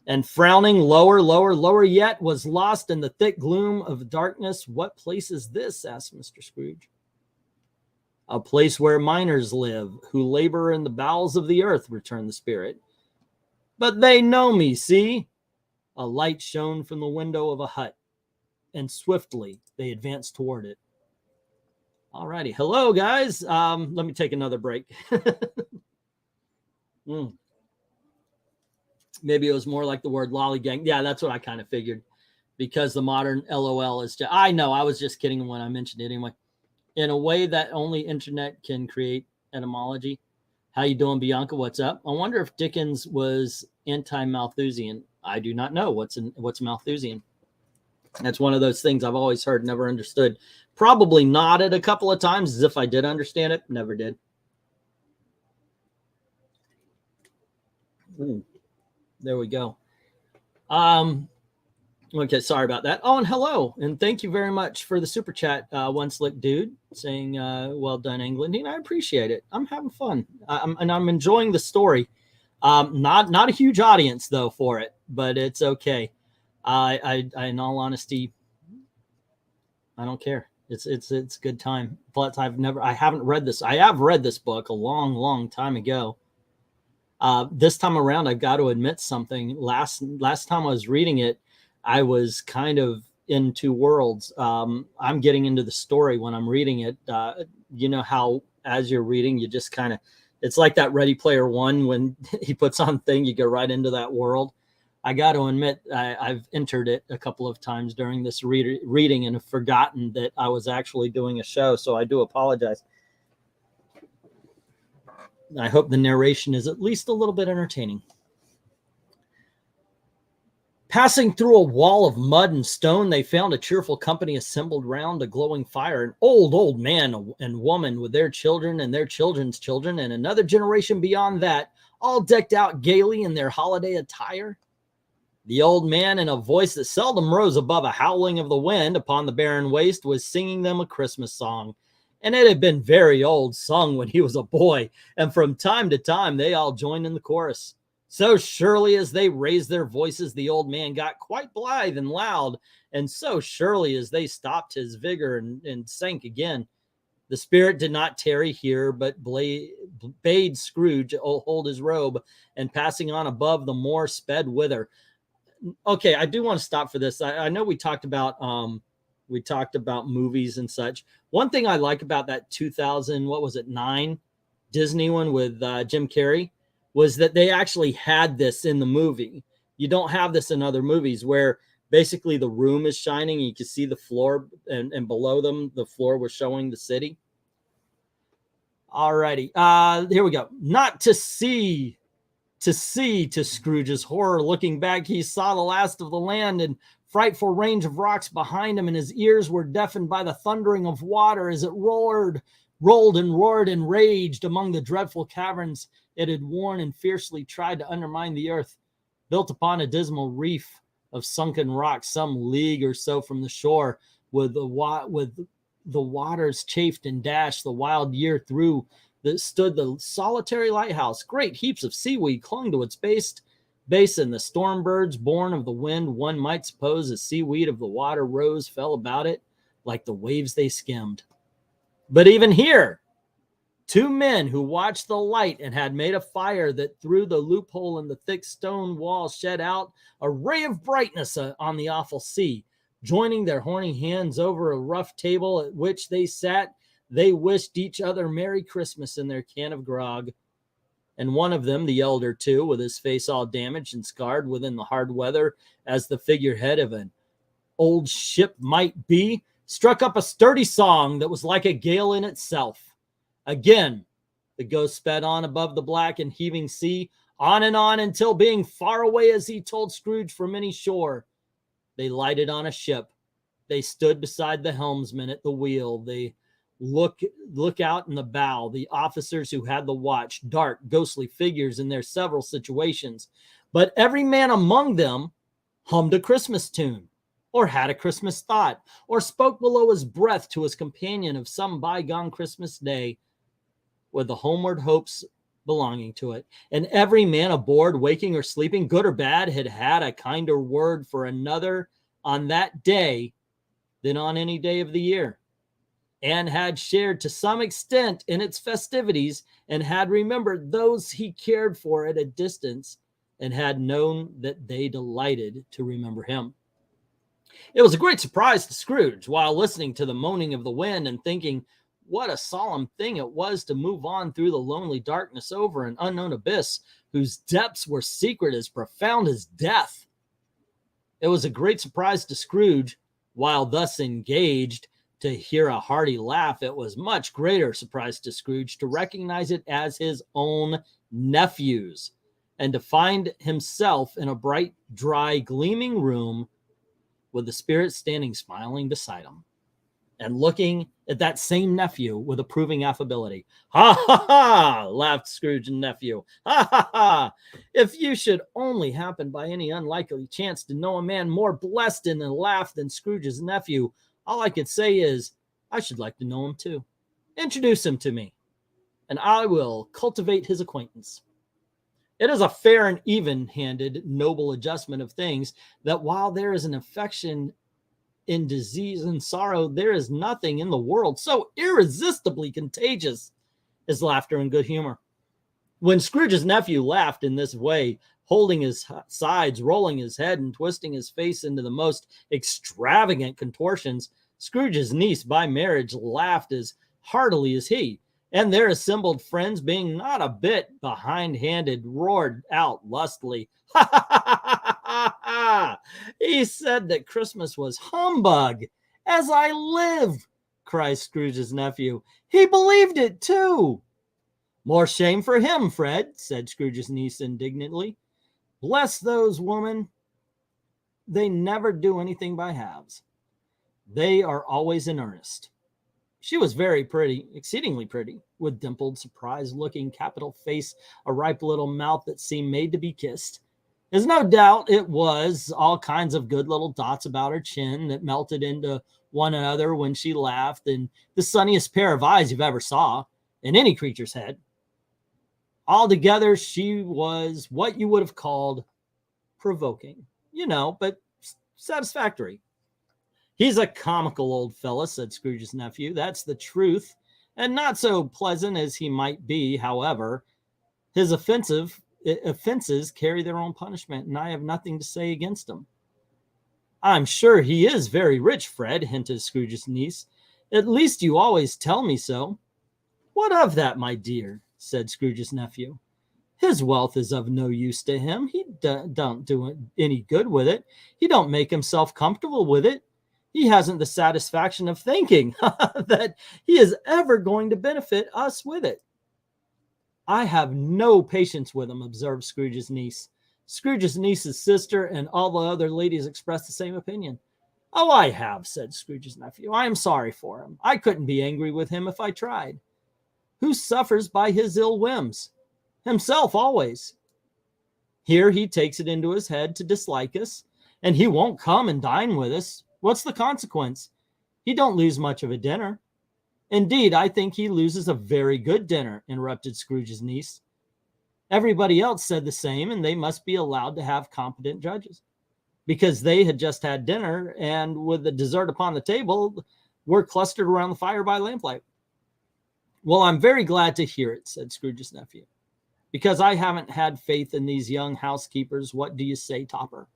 And frowning lower yet, was lost in the thick gloom of darkness. What place is this? Asked Mr. Scrooge. A place where miners live, who labor in the bowels of the earth, returned the Spirit. But they know me, see? A light shone from the window of a hut, and swiftly they advanced toward it. All righty. Hello, guys. Let me take another break. Maybe it was more like the word lollygag. Yeah, that's what I kind of figured, because the modern LOL is just, I know, I was just kidding when I mentioned it anyway. In a way that only internet can create, etymology. How you doing, Bianca? What's up? I wonder if Dickens was anti-Malthusian. I do not know what's Malthusian. That's one of those things I've always heard, never understood. Probably nodded a couple of times as if I did understand it. Never did. Ooh, there we go. Okay, sorry about that. Oh, and hello, and thank you very much for the super chat, One Slick Dude, saying, well done, England. And I appreciate it. I'm having fun. I'm enjoying the story. Not a huge audience, though, for it, but it's okay. I in all honesty, I don't care. It's good time. But I haven't read this. I have read this book a long time ago. This time around, I've got to admit something. Last time I was reading it, I was kind of in two worlds. I'm getting into the story when I'm reading it. You know how as you're reading, you just kind of, it's like that Ready Player One when he puts on thing, you go right into that world. I got to admit, I've entered it a couple of times during this reading and have forgotten that I was actually doing a show. So I do apologize. I hope the narration is at least a little bit entertaining. Passing through a wall of mud and stone, they found a cheerful company assembled round a glowing fire. An old man and woman with their children and their children's children, and another generation beyond that, all decked out gaily in their holiday attire. The old man, in a voice that seldom rose above a howling of the wind upon the barren waste, was singing them a Christmas song. And it had been very old, sung when he was a boy, and from time to time they all joined in the chorus. So surely as they raised their voices, the old man got quite blithe and loud, and so surely as they stopped his vigor and sank again. The spirit did not tarry here, but bade Scrooge hold his robe, and passing on above the moor sped whither. Okay, I do want to stop for this. I know we talked about movies and such. One thing I like about that 2009 Disney one with Jim Carrey was that they actually had this in the movie. You don't have this in other movies where basically the room is shining. You can see the floor and below them, the floor was showing the city. All righty. Here we go. Not to see, to Scrooge's horror. Looking back, he saw the last of the land and frightful range of rocks behind him, and his ears were deafened by the thundering of water as it rolled and roared and raged among the dreadful caverns it had worn and fiercely tried to undermine the earth, built upon a dismal reef of sunken rocks some league or so from the shore, with the waters chafed and dashed the wild year through. That stood the solitary lighthouse. Great heaps of seaweed clung to its basin. The storm birds, born of the wind, one might suppose, as seaweed of the water rose, fell about it like the waves they skimmed. But even here, two men who watched the light and had made a fire that through the loophole in the thick stone wall shed out a ray of brightness on the awful sea. Joining their horny hands over a rough table at which they sat, they wished each other Merry Christmas in their can of grog. And one of them, the elder too, with his face all damaged and scarred within the hard weather as the figurehead of an old ship might be, struck up a sturdy song that was like a gale in itself. Again, the ghost sped on above the black and heaving sea, on and on until, being far away as he told Scrooge from any shore, they lighted on a ship. They stood beside the helmsman at the wheel. They look out in the bow, the officers who had the watch, dark, ghostly figures in their several situations. But every man among them hummed a Christmas tune, or had a Christmas thought, or spoke below his breath to his companion of some bygone Christmas day, with the homeward hopes belonging to it. And every man aboard, waking or sleeping, good or bad, had had a kinder word for another on that day than on any day of the year, and had shared to some extent in its festivities, and had remembered those he cared for at a distance, and had known that they delighted to remember him. It was a great surprise to Scrooge, while listening to the moaning of the wind and thinking what a solemn thing it was to move on through the lonely darkness over an unknown abyss whose depths were secret as profound as death. It was a great surprise to Scrooge, while thus engaged, To hear a hearty laugh, it was much greater surprise to Scrooge to recognize it as his own nephew's, and to find himself in a bright, dry, gleaming room with the spirit standing smiling beside him and looking at that same nephew with approving affability. Ha ha ha, laughed Scrooge and nephew. Ha ha ha. If you should only happen by any unlikely chance to know a man more blessed in a laugh than Scrooge's nephew, all I could say is, I should like to know him too. Introduce him to me, and I will cultivate his acquaintance. It is a fair and even-handed, noble adjustment of things that while there is an affection in disease and sorrow, there is nothing in the world so irresistibly contagious as laughter and good humor. When Scrooge's nephew laughed in this way, holding his sides, rolling his head, and twisting his face into the most extravagant contortions, Scrooge's niece by marriage laughed as heartily as he, and their assembled friends, being not a bit behind-handed, roared out lustily, "Ha ha ha ha ha ha! He said that Christmas was humbug, as I live!" cries Scrooge's nephew. "He believed it too!" "More shame for him, Fred," said Scrooge's niece indignantly. "Bless those women, they never do anything by halves. They are always in earnest." She was very pretty, exceedingly pretty, with dimpled, surprised-looking capital face, a ripe little mouth that seemed made to be kissed. There's no doubt it was all kinds of good little dots about her chin that melted into one another when she laughed, and the sunniest pair of eyes you've ever saw in any creature's head. Altogether, she was what you would have called provoking, but satisfactory. "He's a comical old fellow," said Scrooge's nephew. "That's the truth, and not so pleasant as he might be. However, his offenses carry their own punishment, and I have nothing to say against him." "I'm sure he is very rich, Fred," hinted Scrooge's niece. "At least you always tell me so." "What of that, my dear?" said Scrooge's nephew. "His wealth is of no use to him. He don't do any good with it. He don't make himself comfortable with it. He hasn't the satisfaction of thinking that he is ever going to benefit us with it." "I have no patience with him," observed Scrooge's niece. Scrooge's niece's sister and all the other ladies expressed the same opinion. "Oh, I have," said Scrooge's nephew. "I am sorry for him. I couldn't be angry with him if I tried. Who suffers by his ill whims? Himself always. Here he takes it into his head to dislike us, and he won't come and dine with us. What's the consequence? He don't lose much of a dinner." "Indeed, I think he loses a very good dinner," interrupted Scrooge's niece. Everybody else said the same, and they must be allowed to have competent judges, because they had just had dinner, and with the dessert upon the table, were clustered around the fire by lamplight. "Well, I'm very glad to hear it," said Scrooge's nephew, "because I haven't had faith in these young housekeepers. What do you say, Topper?"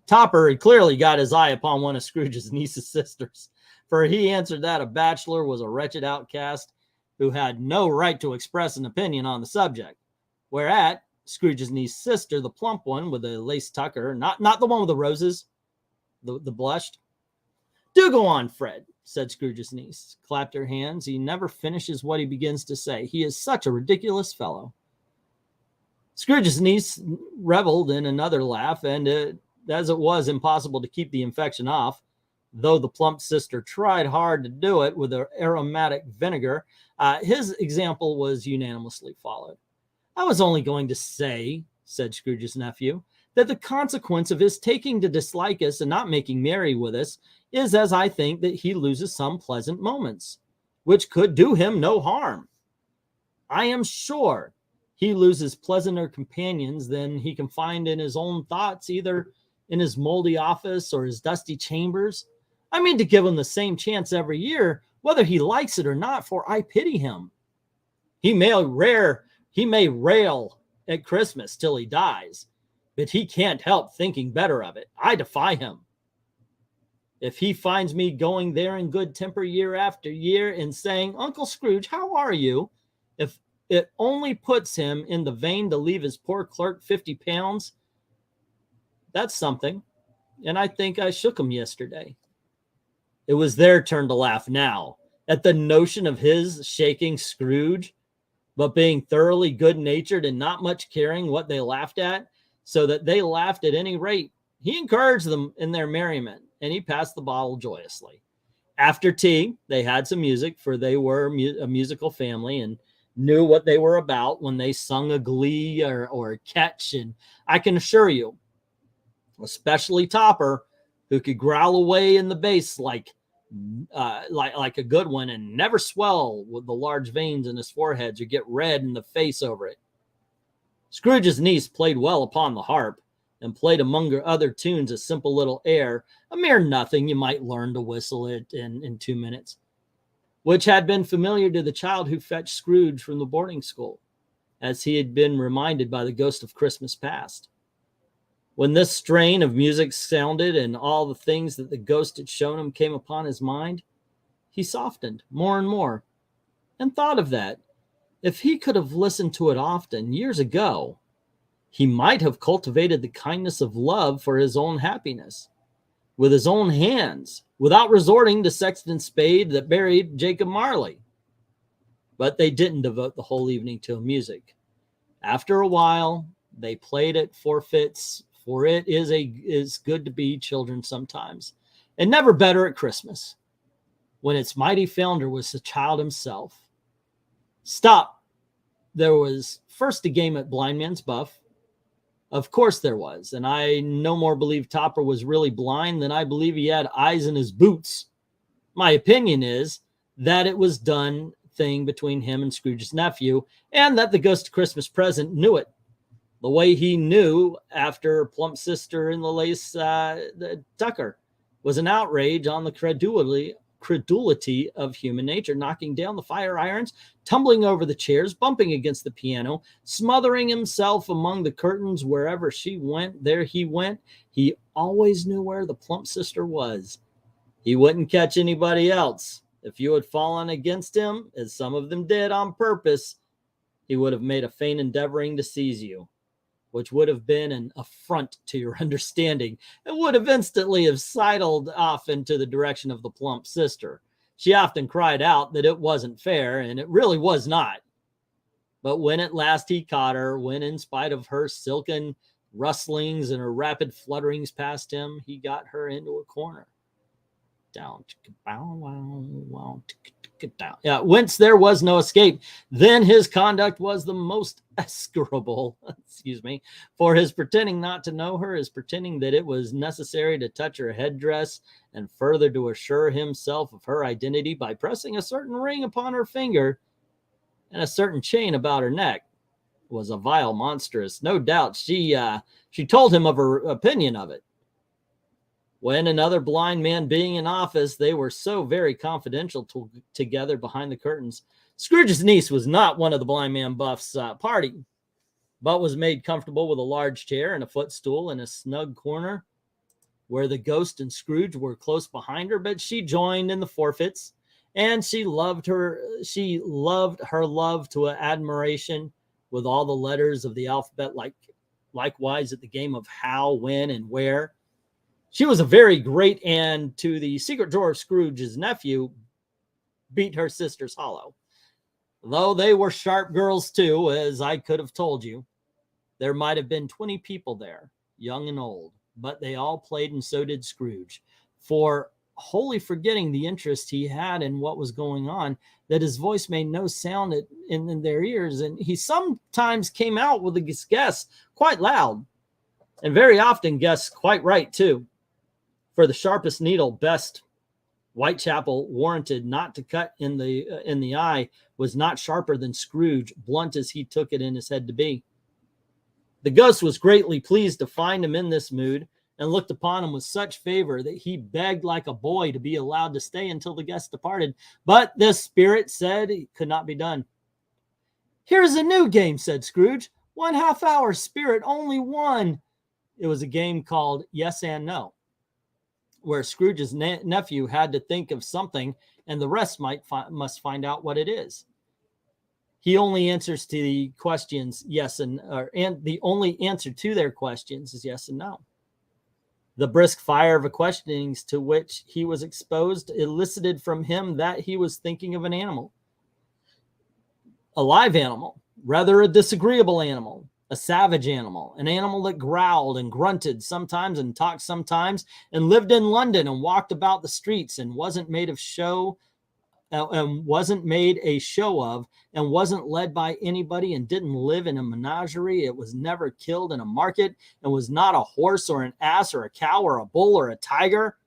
Topper had clearly got his eye upon one of Scrooge's niece's sisters, for he answered that a bachelor was a wretched outcast who had no right to express an opinion on the subject. Whereat Scrooge's niece's sister, the plump one with the lace tucker, not the one with the roses, the blushed. "Do go on, Fred," said Scrooge's niece, clapped her hands. "He never finishes what he begins to say. He is such a ridiculous fellow." Scrooge's niece reveled in another laugh, and as it was impossible to keep the infection off, though the plump sister tried hard to do it with her aromatic vinegar, his example was unanimously followed. "I was only going to say," said Scrooge's nephew, "that the consequence of his taking to dislike us and not making merry with us is, as I think, that he loses some pleasant moments, which could do him no harm. I am sure he loses pleasanter companions than he can find in his own thoughts, either in his moldy office or his dusty chambers. I mean to give him the same chance every year, whether he likes it or not, for I pity him. He may rail at Christmas till he dies, but he can't help thinking better of it. I defy him. If he finds me going there in good temper year after year and saying, 'Uncle Scrooge, how are you?' if it only puts him in the vein to leave his poor clerk 50 pounds, that's something. And I think I shook him yesterday." It was their turn to laugh now at the notion of his shaking Scrooge, but being thoroughly good-natured and not much caring what they laughed at, so that they laughed at any rate. He encouraged them in their merriment, and he passed the bottle joyously. After tea, they had some music, for they were a musical family and knew what they were about when they sung a glee or a catch. And I can assure you, especially Topper, who could growl away in the bass like a good one and never swell with the large veins in his forehead or get red in the face over it. Scrooge's niece played well upon the harp, and played among other tunes a simple little air, a mere nothing, you might learn to whistle it in 2 minutes, which had been familiar to the child who fetched Scrooge from the boarding school, as he had been reminded by the ghost of Christmas past. When this strain of music sounded and all the things that the ghost had shown him came upon his mind, he softened more and more, and thought of that, if he could have listened to it often years ago, he might have cultivated the kindness of love for his own happiness with his own hands, without resorting to Sexton Spade that buried Jacob Marley. But they didn't devote the whole evening to music. After a while, they played at forfeits, for it is good to be children sometimes, and never better at Christmas, when its mighty founder was the child himself. Stop. There was first a game at Blind Man's Buff. Of course there was, and I no more believe Topper was really blind than I believe he had eyes in his boots. My opinion is that it was done thing between him and Scrooge's nephew, and that the Ghost of Christmas Present knew it, the way he knew after Plump Sister in the Lace Tucker was an outrage on the credulity of human nature, knocking down the fire irons, tumbling over the chairs, bumping against the piano, smothering himself among the curtains. Wherever she went, there he went. He always knew where the Plump Sister was. He wouldn't catch anybody else. If you had fallen against him, as some of them did on purpose, he would have made a feint endeavoring to seize you, which would have been an affront to your understanding, and would have instantly have sidled off into the direction of the Plump Sister. She often cried out that it wasn't fair, and it really was not. But when at last he caught her, when in spite of her silken rustlings and her rapid flutterings past him, he got her into a corner. Down, bow, wow, wow, down. Yeah, whence there was no escape. Then his conduct was the most execrable, for his pretending not to know her, his pretending that it was necessary to touch her headdress, and further to assure himself of her identity by pressing a certain ring upon her finger and a certain chain about her neck, was a vile monstrous. No doubt she told him of her opinion of it. When another blind man being in office, they were so very confidential together behind the curtains. Scrooge's niece was not one of the Blind Man Buff's party, but was made comfortable with a large chair and a footstool in a snug corner where the ghost and Scrooge were close behind her. But she joined in the forfeits, and she loved her love to admiration with all the letters of the alphabet, likewise at the game of how, when, and where. She was a very great, and to the secret drawer of Scrooge's nephew, beat her sisters hollow. Though they were sharp girls too, as I could have told you. There might have been 20 people there, young and old, but they all played, and so did Scrooge. For, wholly forgetting the interest he had in what was going on, that his voice made no sound in their ears, and he sometimes came out with his guess quite loud, and very often guessed quite right too. For the sharpest needle, best Whitechapel warranted not to cut in the eye, was not sharper than Scrooge, blunt as he took it in his head to be. The ghost was greatly pleased to find him in this mood, and looked upon him with such favor that he begged like a boy to be allowed to stay until the guest departed. But this spirit said it could not be done. "Here's a new game," said Scrooge. "1 half-hour, spirit only one." It was a game called Yes and No, where Scrooge's nephew had to think of something, and the rest must find out what it is. He only answers to the questions yes and the only answer to their questions is yes and no. The brisk fire of questionings to which he was exposed elicited from him that he was thinking of an animal. A live animal, rather a disagreeable animal, a savage animal, an animal that growled and grunted sometimes and talked sometimes and lived in London and walked about the streets and wasn't made a show of and wasn't led by anybody and didn't live in a menagerie. It was never killed in a market and was not a horse or an ass or a cow or a bull or a tiger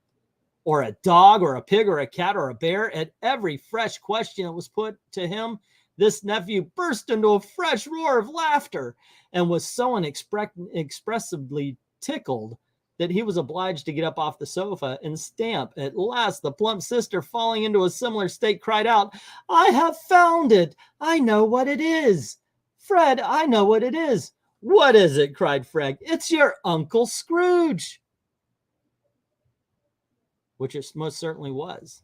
or a dog or a pig or a cat or a bear. At every fresh question that was put to him, this nephew burst into a fresh roar of laughter and was so inexpressibly tickled that he was obliged to get up off the sofa and stamp. At last, the plump sister, falling into a similar state, cried out, "I have found it! I know what it is! Fred, I know what it is!" "What is it?" cried Fred. "It's your Uncle Scrooge!" Which it most certainly was.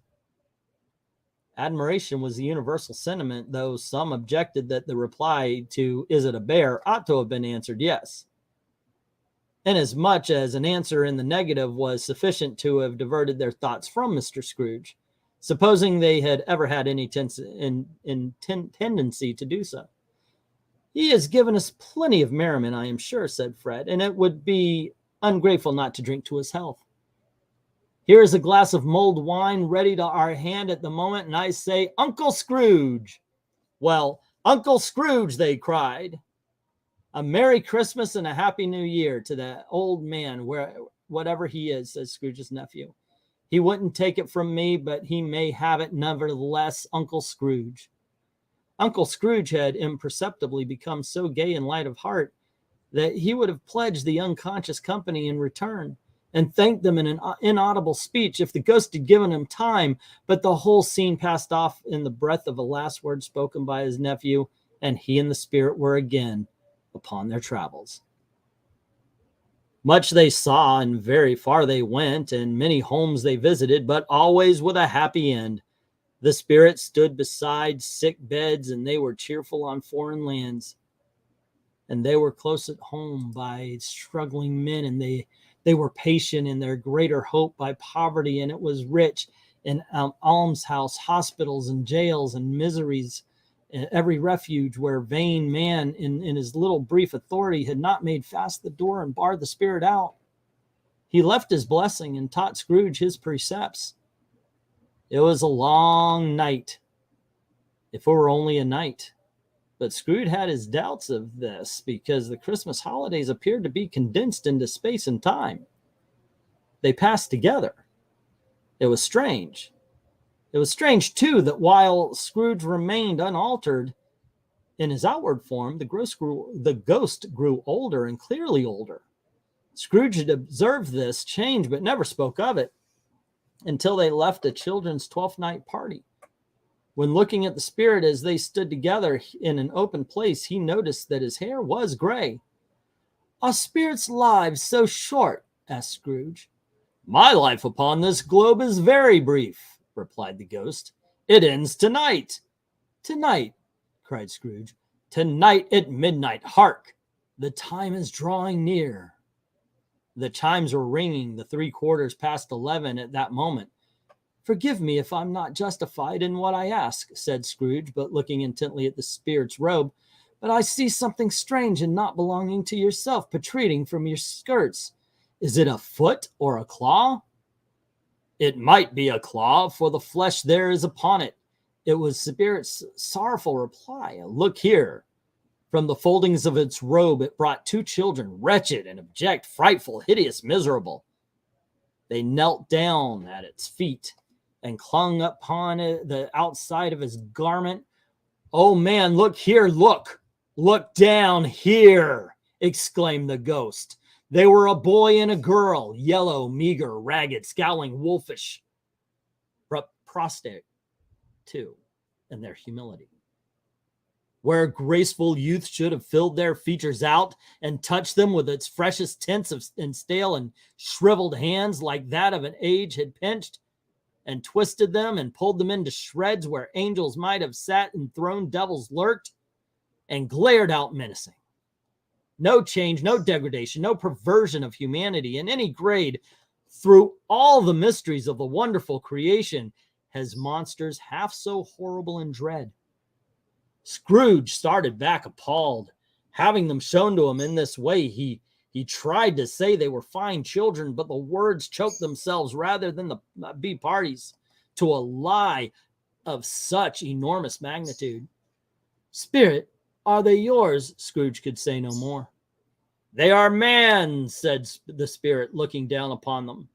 Admiration was the universal sentiment, though some objected that the reply to "Is it a bear?" ought to have been answered yes, inasmuch as an answer in the negative was sufficient to have diverted their thoughts from Mr. Scrooge, supposing they had ever had any tendency to do so. "He has given us plenty of merriment, I am sure," said Fred, "and it would be ungrateful not to drink to his health. Here is a glass of mulled wine ready to our hand at the moment, and I say, Uncle Scrooge!" "Well, Uncle Scrooge," they cried. "A Merry Christmas and a Happy New Year to that old man, whatever he is," says Scrooge's nephew. "He wouldn't take it from me, but he may have it nevertheless, Uncle Scrooge." Uncle Scrooge had imperceptibly become so gay and light of heart that he would have pledged the unconscious company in return and thanked them in an inaudible speech if the ghost had given him time, but the whole scene passed off in the breath of a last word spoken by his nephew, and he and the spirit were again upon their travels. Much they saw, and very far they went, and many homes they visited, but always with a happy end. The spirit stood beside sick beds, and they were cheerful on foreign lands, and they were close at home by struggling men, and they were patient in their greater hope by poverty, and it was rich in almshouse, hospitals, and jails, and miseries, every refuge where vain man in his little brief authority had not made fast the door and barred the spirit out. He left his blessing and taught Scrooge his precepts. It was a long night, if it were only a night. But Scrooge had his doubts of this because the Christmas holidays appeared to be condensed into space and time. They passed together. It was strange. It was strange, too, that while Scrooge remained unaltered in his outward form, the ghost grew older and clearly older. Scrooge had observed this change but never spoke of it until they left a children's 12th night party. When looking at the spirit as they stood together in an open place, he noticed that his hair was gray. "Are spirits' lives so short?" asked Scrooge. "My life upon this globe is very brief," replied the ghost. "It ends tonight." "Tonight!" cried Scrooge. "Tonight at midnight. Hark! The time is drawing near." The chimes were ringing the 3/4 past 11 at that moment. "Forgive me if I'm not justified in what I ask," said Scrooge, but looking intently at the spirit's robe, "but I see something strange and not belonging to yourself protruding from your skirts. Is it a foot or a claw?" "It might be a claw, for the flesh there is upon it." It was the spirit's sorrowful reply. "Look here." From the foldings of its robe it brought 2 children, wretched and abject, frightful, hideous, miserable. They knelt down at its feet and clung upon the outside of his garment. "Oh, man, look here, look down here," exclaimed the ghost. They were a boy and a girl, yellow, meager, ragged, scowling, wolfish, but prostrate, too, in their humility. Where graceful youth should have filled their features out and touched them with its freshest tints and stale and shriveled hands like that of an age had pinched and twisted them and pulled them into shreds, where angels might have sat enthroned, devils lurked and glared out menacing. no change, no degradation, no perversion of humanity in any grade. Through all the mysteries of the wonderful creation, has monsters half so horrible and dread. Scrooge started back appalled. Having them shown to him in this way, he tried to say they were fine children, but the words choked themselves rather than be parties to a lie of such enormous magnitude. Spirit, are they yours? Scrooge could say no more. They are man, said the spirit, looking down upon them.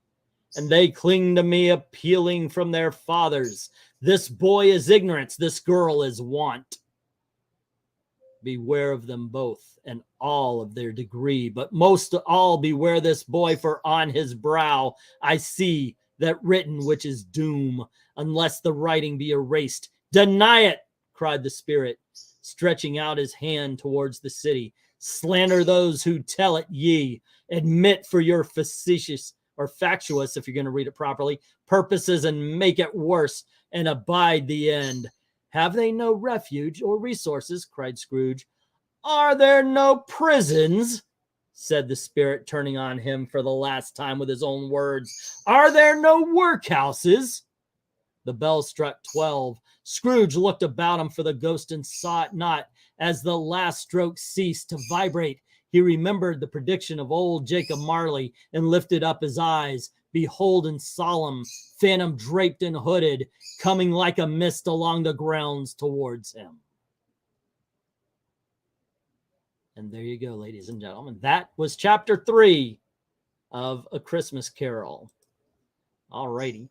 And they cling to me, appealing from their fathers. This boy is ignorance, this girl is want. Beware of them both, and all of their degree, but most of all beware this boy, for on his brow I see that written which is doom, unless the writing be erased. Deny it, cried the spirit, stretching out his hand towards the city. Slander those who tell it ye. Admit for your facetious or factious, if you're going to read it properly, purposes, and make it worse, and abide the end. Have they no refuge or resources? Cried Scrooge. Are there no prisons? Said the spirit, turning on him for the last time with his own words. Are there no workhouses? The bell struck 12. Scrooge looked about him for the ghost and saw it not. As the last stroke ceased to vibrate, he remembered the prediction of old Jacob Marley and lifted up his eyes. Behold, and solemn, phantom draped and hooded, coming like a mist along the grounds towards him. And there you go, ladies and gentlemen. That was chapter 3 of A Christmas Carol. All righty.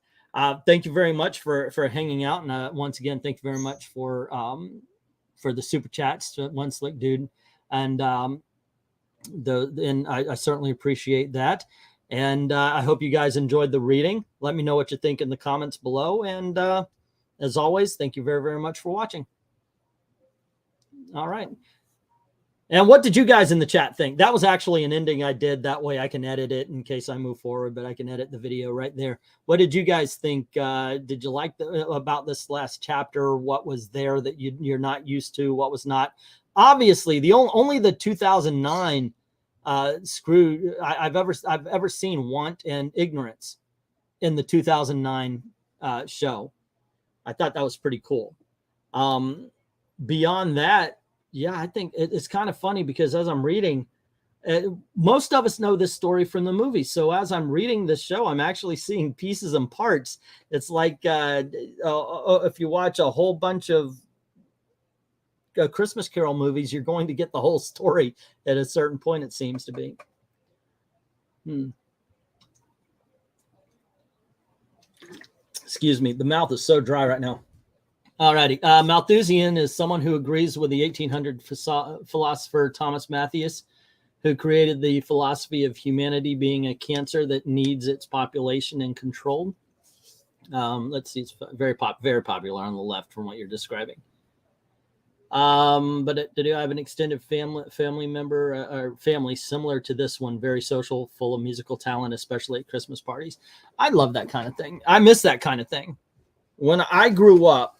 Thank you very much for hanging out. And once again, thank you very much for the super chats to One Slick Dude. And I certainly appreciate that. And I hope you guys enjoyed the reading. Let me know what you think in the comments below. And as always, thank you very, very much for watching. All right. And what did you guys in the chat think? That was actually an ending I did. That way I can edit it in case I move forward, but I can edit the video right there. What did you guys think? Did you like about this last chapter? What was there that you're not used to? What was not? Obviously, only the 2009 Scrooge I've ever seen want and ignorance in the 2009 show. I thought that was pretty cool. Beyond that, yeah, I think it's kind of funny because as I'm reading, most of us know this story from the movie. So as I'm reading this show, I'm actually seeing pieces and parts. It's like if you watch a whole bunch of Christmas Carol movies, you're going to get the whole story at a certain point, it seems to be. Excuse me, the mouth is so dry right now. All righty. Malthusian is someone who agrees with the 1800 philosopher Thomas Malthus, who created the philosophy of humanity being a cancer that needs its population and controlled. Let's see, it's very popular on the left from what you're describing. But did I have an extended family member or family similar to this one? Very social, full of musical talent, especially at Christmas parties. I love that kind of thing. I miss that kind of thing. When I grew up,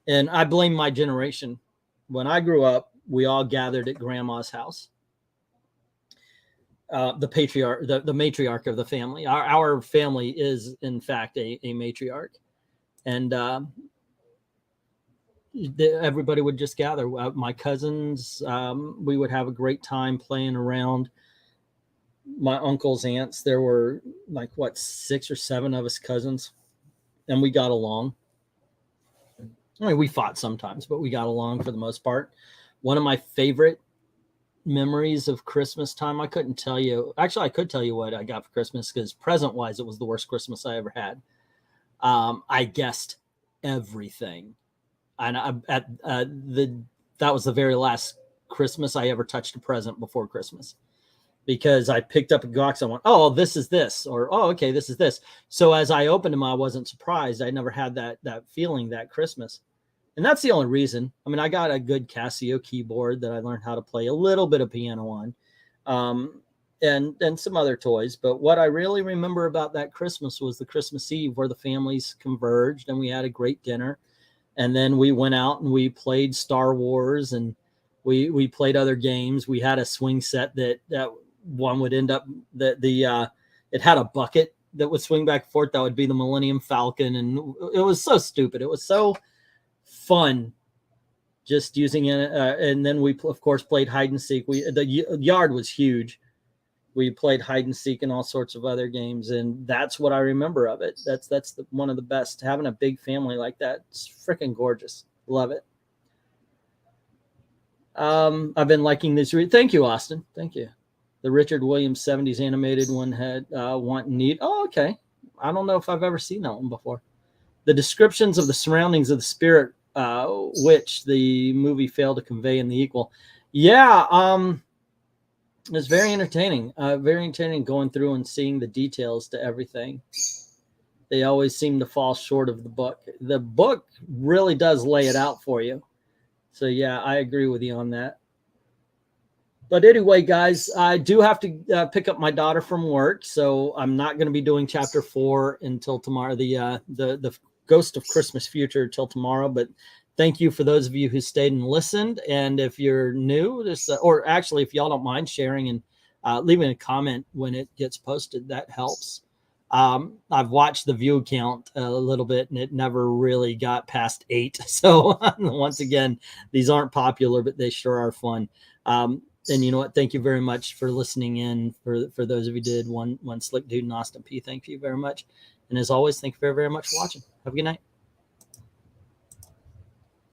and I blame my generation. When I grew up, we all gathered at grandma's house. The matriarch of the family. Our family is, in fact, a matriarch. And everybody would just gather. My cousins, we would have a great time playing around. My uncles, aunts, there were like, 6 or 7 of us cousins. And we got along. I mean, we fought sometimes, but we got along for the most part. One of my favorite memories of Christmas time, I couldn't tell you. Actually, I could tell you what I got for Christmas because present-wise, it was the worst Christmas I ever had. I guessed everything. And that was the very last Christmas I ever touched a present before Christmas. Because I picked up a box and went, oh, this is this, or oh, okay, this is this. So as I opened them, I wasn't surprised. I never had that feeling that Christmas, and that's the only reason. I mean, I got a good Casio keyboard that I learned how to play a little bit of piano on, and some other toys. But what I really remember about that Christmas was the Christmas Eve where the families converged and we had a great dinner, and then we went out and we played Star Wars and We played other games. We had a swing set that one would end up it had a bucket that would swing back and forth. That would be the Millennium Falcon, and it was so stupid. It was so fun just using it. And then we of course played hide and seek. The yard was huge. We played hide and seek and all sorts of other games, and that's what I remember of it. That's one of the best. Having a big family like that, it's freaking gorgeous. Love it. I've been liking this. Thank you, Austin. Thank you. The Richard Williams 70s animated one had Want and Need. Oh, okay. I don't know if I've ever seen that one before. The descriptions of the surroundings of the spirit, which the movie failed to convey in the equal. Yeah, it's very entertaining. Very entertaining going through and seeing the details to everything. They always seem to fall short of the book. The book really does lay it out for you. So, yeah, I agree with you on that. But anyway, guys, I do have to pick up my daughter from work, so I'm not going to be doing Chapter 4 until tomorrow, the Ghost of Christmas Future till tomorrow. But thank you for those of you who stayed and listened. And if you're new, or actually, if y'all don't mind sharing and leaving a comment when it gets posted, that helps. I've watched the view count a little bit, and it never really got past 8. So once again, these aren't popular, but they sure are fun. And you know what? Thank you very much for listening in. For those of you who did, one Slick Dude and Austin P. Thank you very much. And as always, thank you very, very much for watching. Have a good night.